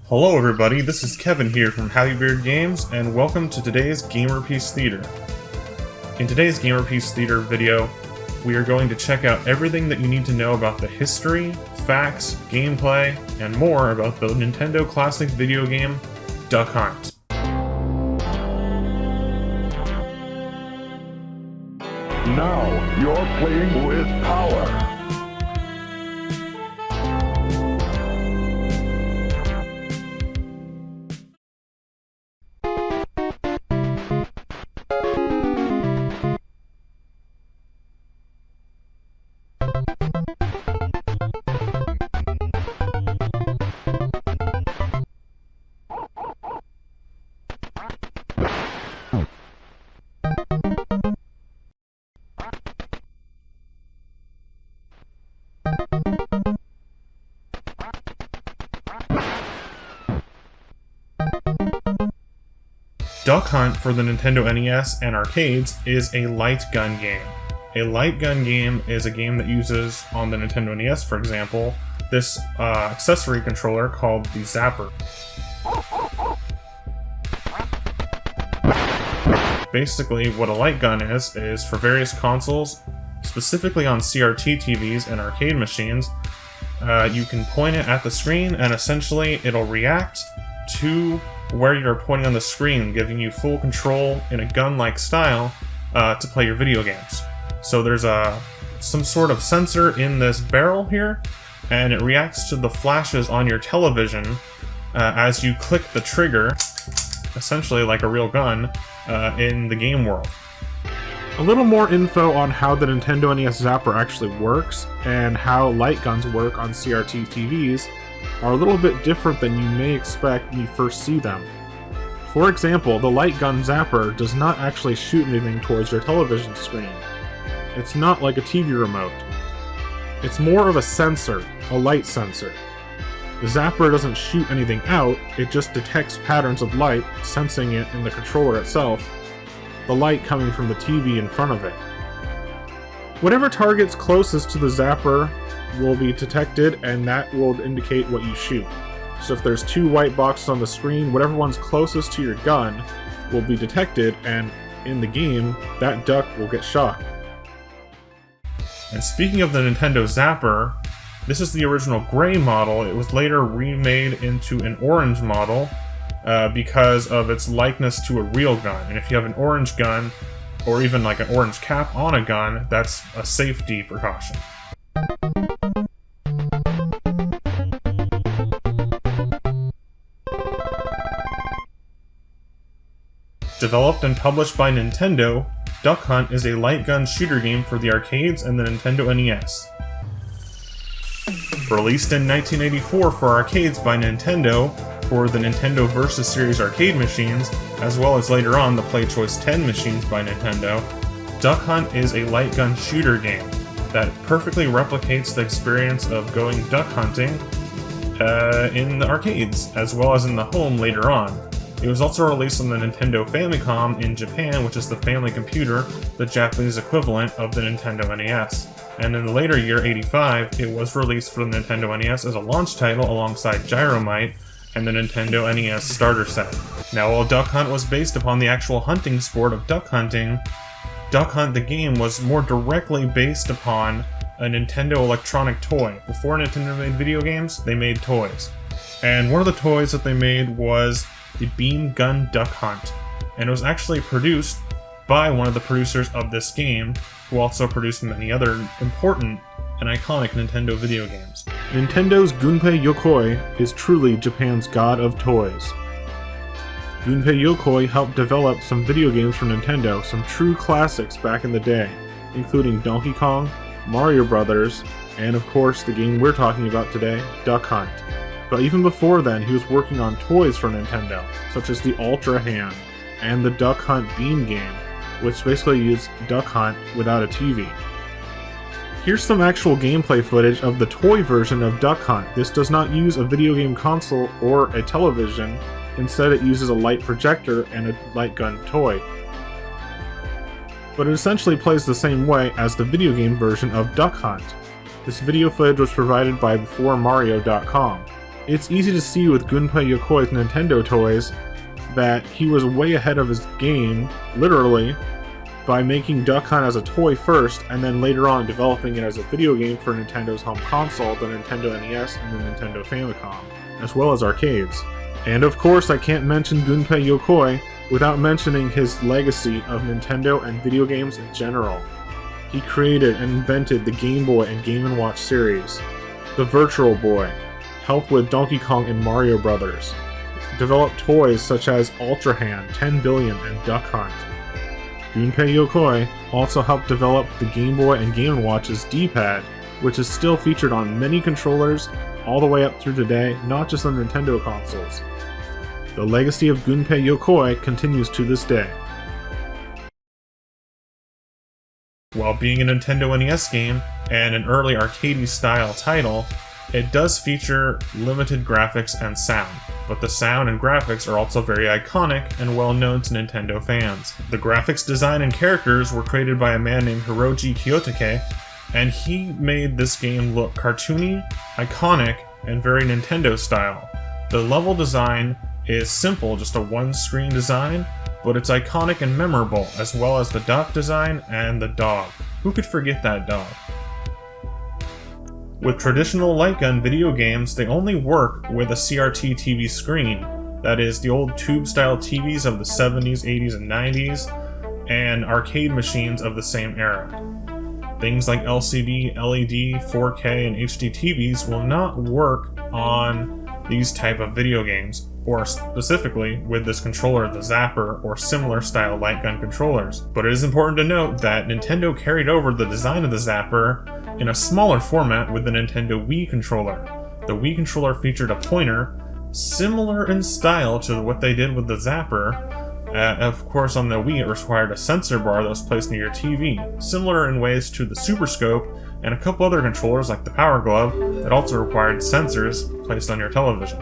Hello everybody, this is Kevin here from Happybeard Games, and welcome to today's GAMERpiece Theatre. In today's GAMERpiece Theatre video, we are going to check out everything that you need to know about the history, facts, gameplay, and more about the Nintendo classic video game, Duck Hunt. Now you're playing with power. Duck Hunt for the Nintendo NES and arcades is a light gun game. A light gun game is a game that uses, on the Nintendo NES for example, this accessory controller called the Zapper. Basically, what a light gun is for various consoles, specifically on CRT TVs and arcade machines, you can point it at the screen and essentially it'll react to where you're pointing on the screen, giving you full control in a gun-like style to play your video games. So there's some sort of sensor in this barrel here, and it reacts to the flashes on your television as you click the trigger, essentially like a real gun, in the game world. A little more info on how the Nintendo NES Zapper actually works, and how light guns work on CRT TVs, are a little bit different than you may expect when you first see them. For example, the light gun Zapper does not actually shoot anything towards your television screen. It's not like a TV remote. It's more of a sensor, a light sensor. The Zapper doesn't shoot anything out, it just detects patterns of light, sensing it in the controller itself, the light coming from the TV in front of it. Whatever target's closest to the Zapper will be detected, and that will indicate what you shoot. So if there's two white boxes on the screen, whatever one's closest to your gun will be detected, and in the game, that duck will get shot. And speaking of the Nintendo Zapper, this is the original gray model. It was later remade into an orange model because of its likeness to a real gun. And if you have an orange gun, or even like an orange cap on a gun, that's a safety precaution. Developed and published by Nintendo, Duck Hunt is a light gun shooter game for the arcades and the Nintendo NES. Released in 1984 for arcades by Nintendo for the Nintendo Versus Series arcade machines, as well as later on the PlayChoice 10 machines by Nintendo, Duck Hunt is a light gun shooter game that perfectly replicates the experience of going duck hunting in the arcades, as well as in the home later on. It was also released on the Nintendo Famicom in Japan, which is the family computer, the Japanese equivalent of the Nintendo NES. And in the later year, 85, it was released for the Nintendo NES as a launch title alongside Gyromite and the Nintendo NES starter set. Now, while Duck Hunt was based upon the actual hunting sport of duck hunting, Duck Hunt the game was more directly based upon a Nintendo electronic toy. Before Nintendo made video games, they made toys. And one of the toys that they made was the Beam Gun Duck Hunt, and it was actually produced by one of the producers of this game, who also produced many other important and iconic Nintendo video games. Nintendo's Gunpei Yokoi is truly Japan's god of toys. Gunpei Yokoi helped develop some video games for Nintendo, some true classics back in the day, including Donkey Kong, Mario Brothers, and of course the game we're talking about today, Duck Hunt. But even before then, he was working on toys for Nintendo, such as the Ultra Hand and the Duck Hunt Beam game, which basically used Duck Hunt without a TV. Here's some actual gameplay footage of the toy version of Duck Hunt. This does not use a video game console or a television, instead it uses a light projector and a light gun toy. But it essentially plays the same way as the video game version of Duck Hunt. This video footage was provided by BeforeMario.com. It's easy to see with Gunpei Yokoi's Nintendo toys that he was way ahead of his game, literally, by making Duck Hunt as a toy first, and then later on developing it as a video game for Nintendo's home console, the Nintendo NES and the Nintendo Famicom, as well as arcades. And of course, I can't mention Gunpei Yokoi without mentioning his legacy of Nintendo and video games in general. He created and invented the Game Boy and Game & Watch series, the Virtual Boy, helped with Donkey Kong and Mario Brothers, developed toys such as Ultra Hand, 10 Billion, and Duck Hunt. Gunpei Yokoi also helped develop the Game Boy and Game & Watch's D-pad, which is still featured on many controllers all the way up through today, not just on Nintendo consoles. The legacy of Gunpei Yokoi continues to this day. While being a Nintendo NES game and an early arcade style title, it does feature limited graphics and sound, but the sound and graphics are also very iconic and well known to Nintendo fans. The graphics design and characters were created by a man named Hiroji Kiyotake, and he made this game look cartoony, iconic, and very Nintendo style. The level design is simple, just a one-screen design, but it's iconic and memorable, as well as the duck design and the dog. Who could forget that dog? With traditional light gun video games, they only work with a CRT TV screen, that is, the old tube-style TVs of the 70s, 80s, and 90s, and arcade machines of the same era. Things like LCD, LED, 4K, and HD TVs will not work on these type of video games, or specifically with this controller, the Zapper, or similar style light gun controllers. But it is important to note that Nintendo carried over the design of the Zapper in a smaller format with the Nintendo Wii controller. The Wii controller featured a pointer, similar in style to what they did with the Zapper. Of course, on the Wii it required a sensor bar that was placed near your TV, similar in ways to the Super Scope and a couple other controllers like the Power Glove that also required sensors placed on your television.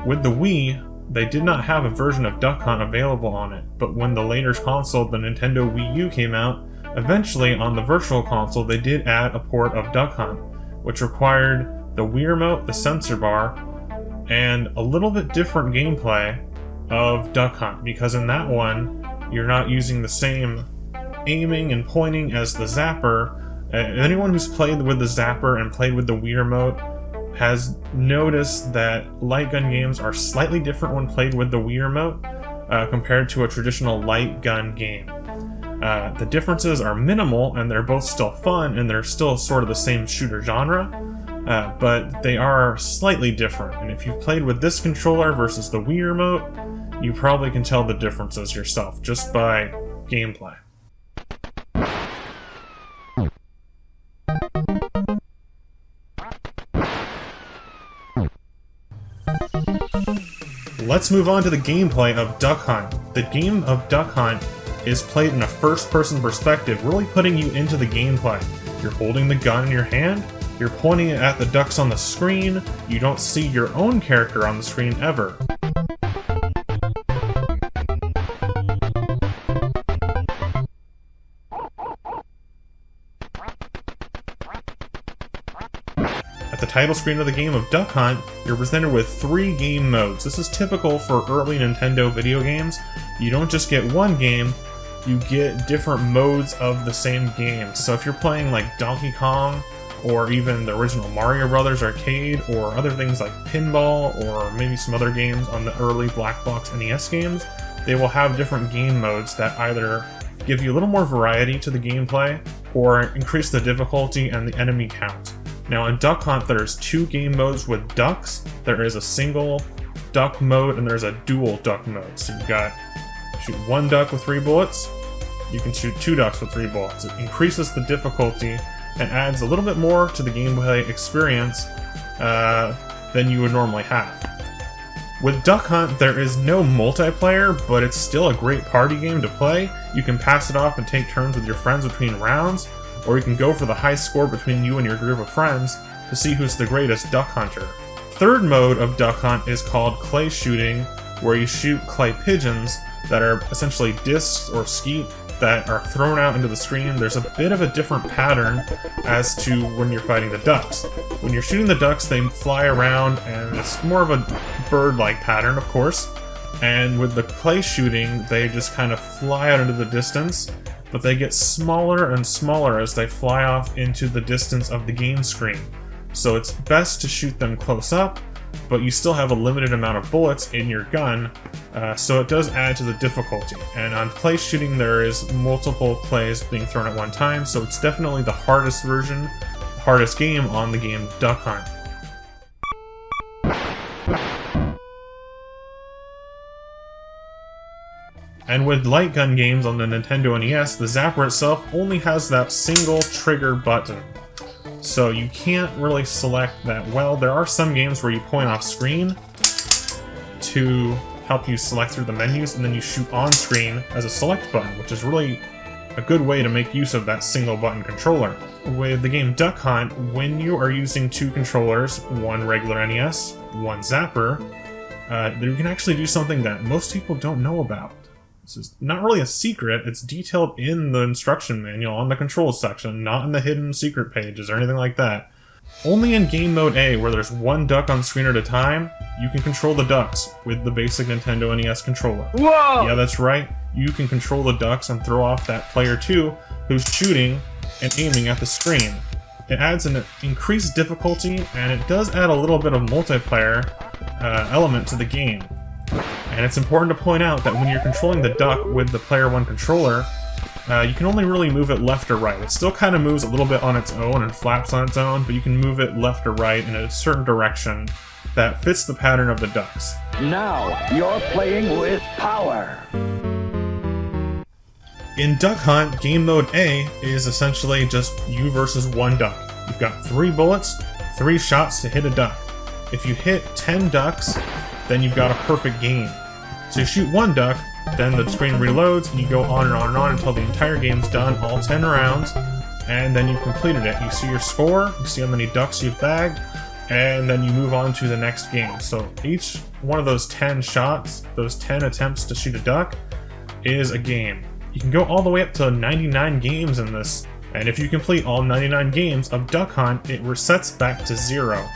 With the Wii, they did not have a version of Duck Hunt available on it, but when the later console, the Nintendo Wii U, came out, eventually on the Virtual Console they did add a port of Duck Hunt, which required the Wii Remote, the sensor bar, and a little bit different gameplay of Duck Hunt, because in that one, you're not using the same aiming and pointing as the Zapper. Anyone who's played with the Zapper and played with the Wii Remote has noticed that light gun games are slightly different when played with the Wii Remote compared to a traditional light gun game. The differences are minimal, and they're both still fun, and they're still sort of the same shooter genre, but they are slightly different. And if you've played with this controller versus the Wii Remote, you probably can tell the differences yourself just by gameplay. Let's move on to the gameplay of Duck Hunt. The game of Duck Hunt is played in a first-person perspective, really putting you into the gameplay. You're holding the gun in your hand, you're pointing it at the ducks on the screen, you don't see your own character on the screen ever. At the title screen of the game of Duck Hunt, you're presented with 3 game modes. This is typical for early Nintendo video games. You don't just get one game, you get different modes of the same game. So if you're playing like Donkey Kong, or even the original Mario Brothers arcade, or other things like Pinball, or maybe some other games on the early Black Box NES games, they will have different game modes that either give you a little more variety to the gameplay, or increase the difficulty and the enemy count. Now in Duck Hunt, there's 2 game modes with ducks. There is a single duck mode and there's a dual duck mode. So you've got shoot 1 duck with 3 bullets, you can shoot 2 ducks with 3 bullets. It increases the difficulty and adds a little bit more to the gameplay experience than you would normally have. With Duck Hunt, there is no multiplayer, but it's still a great party game to play. You can pass it off and take turns with your friends between rounds, or you can go for the high score between you and your group of friends to see who's the greatest duck hunter. Third mode of Duck Hunt is called clay shooting, where you shoot clay pigeons that are essentially discs or skeet that are thrown out into the screen, there's a bit of a different pattern as to when you're fighting the ducks. When you're shooting the ducks, they fly around, and it's more of a bird-like pattern, of course. And with the clay shooting, they just kind of fly out into the distance, but they get smaller and smaller as they fly off into the distance of the game screen. So it's best to shoot them close up, but you still have a limited amount of bullets in your gun, so it does add to the difficulty. And on clay shooting, there is multiple clays being thrown at one time, so it's definitely the hardest version, hardest game on the game Duck Hunt. And with light gun games on the Nintendo NES, the Zapper itself only has that single trigger button. So you can't really select that well. There are some games where you point off screen to help you select through the menus, and then you shoot on screen as a select button, which is really a good way to make use of that single button controller. With the game Duck Hunt, when you are using two controllers, one regular NES, one Zapper, you can actually do something that most people don't know about. This is not really a secret, it's detailed in the instruction manual on the controls section, not in the hidden secret pages or anything like that. Only in Game Mode A, where there's one duck on screen at a time, you can control the ducks with the basic Nintendo NES controller. Whoa! Yeah, that's right, you can control the ducks and throw off that player 2 who's shooting and aiming at the screen. It adds an increased difficulty, and it does add a little bit of multiplayer element to the game. And it's important to point out that when you're controlling the duck with the player 1 controller, you can only really move it left or right. It still kind of moves a little bit on its own and flaps on its own, but you can move it left or right in a certain direction that fits the pattern of the ducks. Now you're playing with power. In Duck Hunt, Game Mode A is essentially just you versus one duck. You've got 3 bullets, 3 shots to hit a duck. If you hit 10 ducks, then you've got a perfect game. So you shoot one duck, then the screen reloads, and you go on and on and on until the entire game's done, all 10 rounds, and then you've completed it. You see your score, you see how many ducks you've bagged, and then you move on to the next game. So each one of those 10 shots, those 10 attempts to shoot a duck, is a game. You can go all the way up to 99 games in this, and if you complete all 99 games of Duck Hunt, it resets back to 0.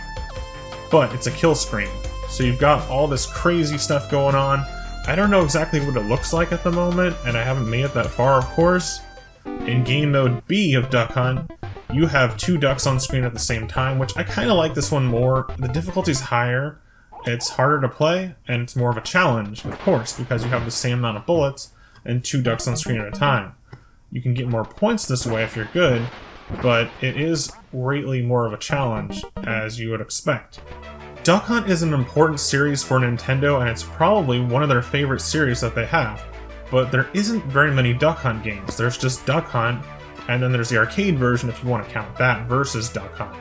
But it's a kill screen. So you've got all this crazy stuff going on. I don't know exactly what it looks like at the moment, and I haven't made it that far, of course. In Game Mode B of Duck Hunt, you have 2 ducks on screen at the same time, which I kind of like this one more. The difficulty's higher, it's harder to play, and it's more of a challenge, of course, because you have the same amount of bullets and 2 ducks on screen at a time. You can get more points this way if you're good, but it is greatly more of a challenge, as you would expect. Duck Hunt is an important series for Nintendo, and it's probably one of their favorite series that they have. But there isn't very many Duck Hunt games. There's just Duck Hunt, and then there's the arcade version if you want to count that, versus Duck Hunt.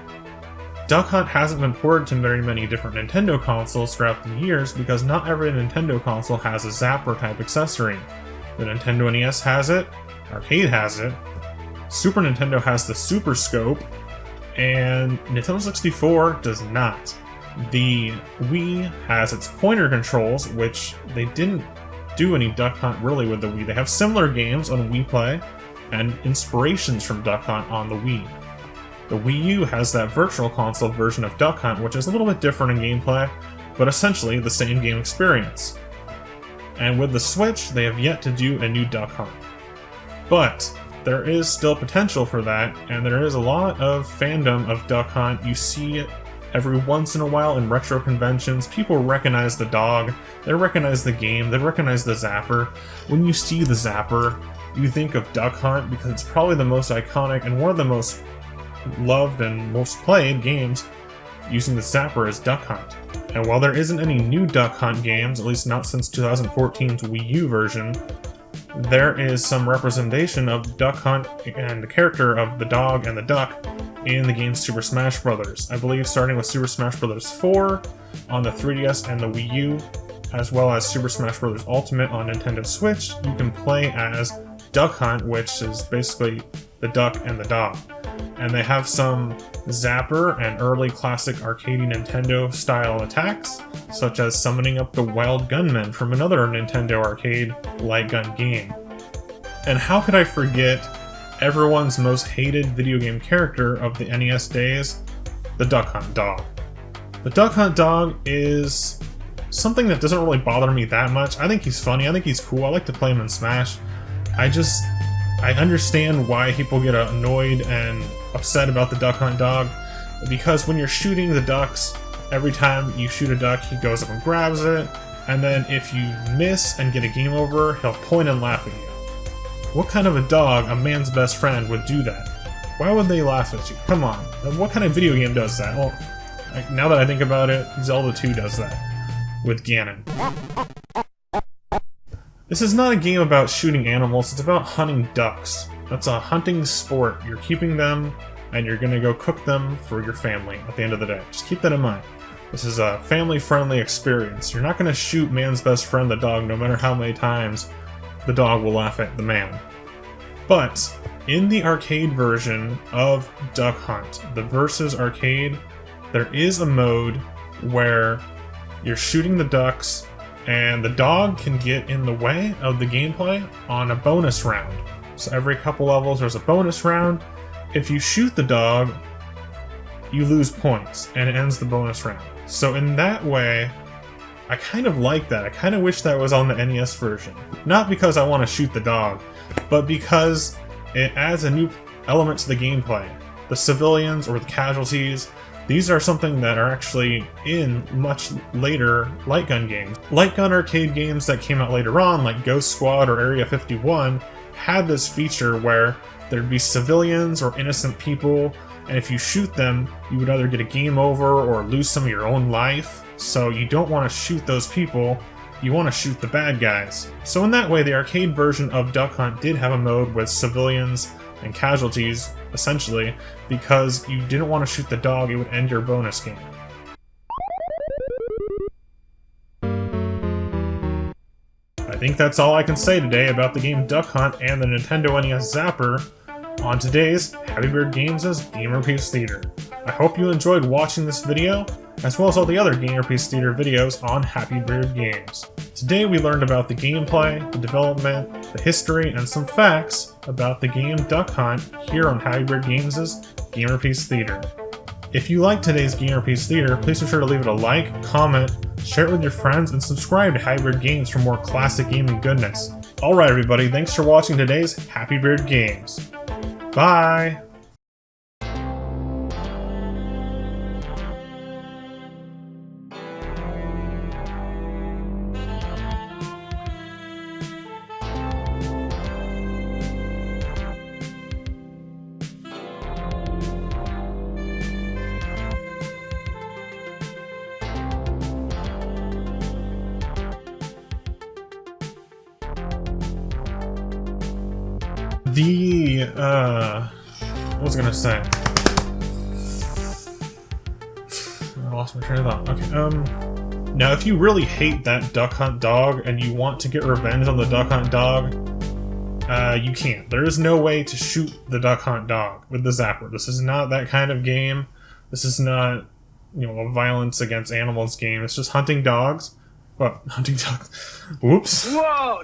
Duck Hunt hasn't been ported to very many different Nintendo consoles throughout the years because not every Nintendo console has a Zapper type accessory. The Nintendo NES has it, arcade has it, Super Nintendo has the Super Scope, and Nintendo 64 does not. The Wii has its pointer controls, which they didn't do any Duck Hunt really with the Wii. They have similar games on Wii Play and inspirations from Duck Hunt on the Wii. The Wii U has that virtual console version of Duck Hunt, which is a little bit different in gameplay, but essentially the same game experience. And with the Switch, they have yet to do a new Duck Hunt. But there is still potential for that, and there is a lot of fandom of Duck Hunt. You see it every once in a while in retro conventions. People recognize the dog, they recognize the game, they recognize the Zapper. When you see the Zapper, you think of Duck Hunt because it's probably the most iconic and one of the most loved and most played games using the Zapper as Duck Hunt. And while there isn't any new Duck Hunt games, at least not since 2014's Wii U version, there is some representation of Duck Hunt and the character of the dog and the duck in the game Super Smash Bros. I believe starting with Super Smash Bros. 4 on the 3DS and the Wii U, as well as Super Smash Bros. Ultimate on Nintendo Switch, you can play as Duck Hunt, which is basically the duck and the dog. And they have some Zapper and early classic arcadey Nintendo style attacks, such as summoning up the Wild Gunman from another Nintendo arcade light gun game. And how could I forget everyone's most hated video game character of the NES days, the Duck Hunt dog. The Duck Hunt dog is something that doesn't really bother me that much. I think he's funny, I think he's cool, I like to play him in Smash. I understand why people get annoyed and upset about the Duck Hunt dog, because when you're shooting the ducks, every time you shoot a duck, he goes up and grabs it, and then if you miss and get a game over, he'll point and laugh at you. What kind of a dog, a man's best friend, would do that? Why would they laugh at you? Come on. What kind of video game does that? Well, now that I think about it, Zelda 2 does that. With Ganon. This is not a game about shooting animals, it's about hunting ducks. That's a hunting sport. You're keeping them, and you're gonna go cook them for your family at the end of the day. Just keep that in mind. This is a family-friendly experience. You're not gonna shoot man's best friend, the dog, no matter how many times the dog will laugh at the man. But in the arcade version of Duck Hunt, the Versus Arcade, there is a mode where you're shooting the ducks and the dog can get in the way of the gameplay on a bonus round. So every couple levels there's a bonus round. If you shoot the dog, you lose points and it ends the bonus round. So in that way, I kind of like that. I kind of wish that was on the NES version. Not because I want to shoot the dog, but because it adds a new element to the gameplay. The civilians or the casualties, these are something that are actually in much later light gun games. Light gun arcade games that came out later on, like Ghost Squad or Area 51, had this feature where there'd be civilians or innocent people, and if you shoot them, you would either get a game over or lose some of your own life. So you don't want to shoot those people, you want to shoot the bad guys. So in that way, the arcade version of Duck Hunt did have a mode with civilians and casualties, essentially, because you didn't want to shoot the dog, it would end your bonus game. I think that's all I can say today about the game Duck Hunt and the Nintendo NES Zapper on today's Happy Beard Games' GAMERpiece Theatre. I hope you enjoyed watching this video, as well as all the other GAMERpiece Theatre videos on Happy Beard Games. Today we learned about the gameplay, the development, the history, and some facts about the game Duck Hunt here on Happy Beard Games' GAMERpiece Theatre. If you liked today's GAMERpiece Theatre, please be sure to leave it a like, comment, share it with your friends, and subscribe to Happy Beard Games for more classic gaming goodness. Alright everybody, thanks for watching today's Happy Beard Games. Bye! What was I gonna say? I lost my train of thought. Okay, now if you really hate that Duck Hunt dog and you want to get revenge on the Duck Hunt dog, you can't. There is no way to shoot the Duck Hunt dog with the Zapper. This is not that kind of game. This is not, a violence against animals game. It's just hunting dogs. Well, hunting dogs. Whoops. Whoa!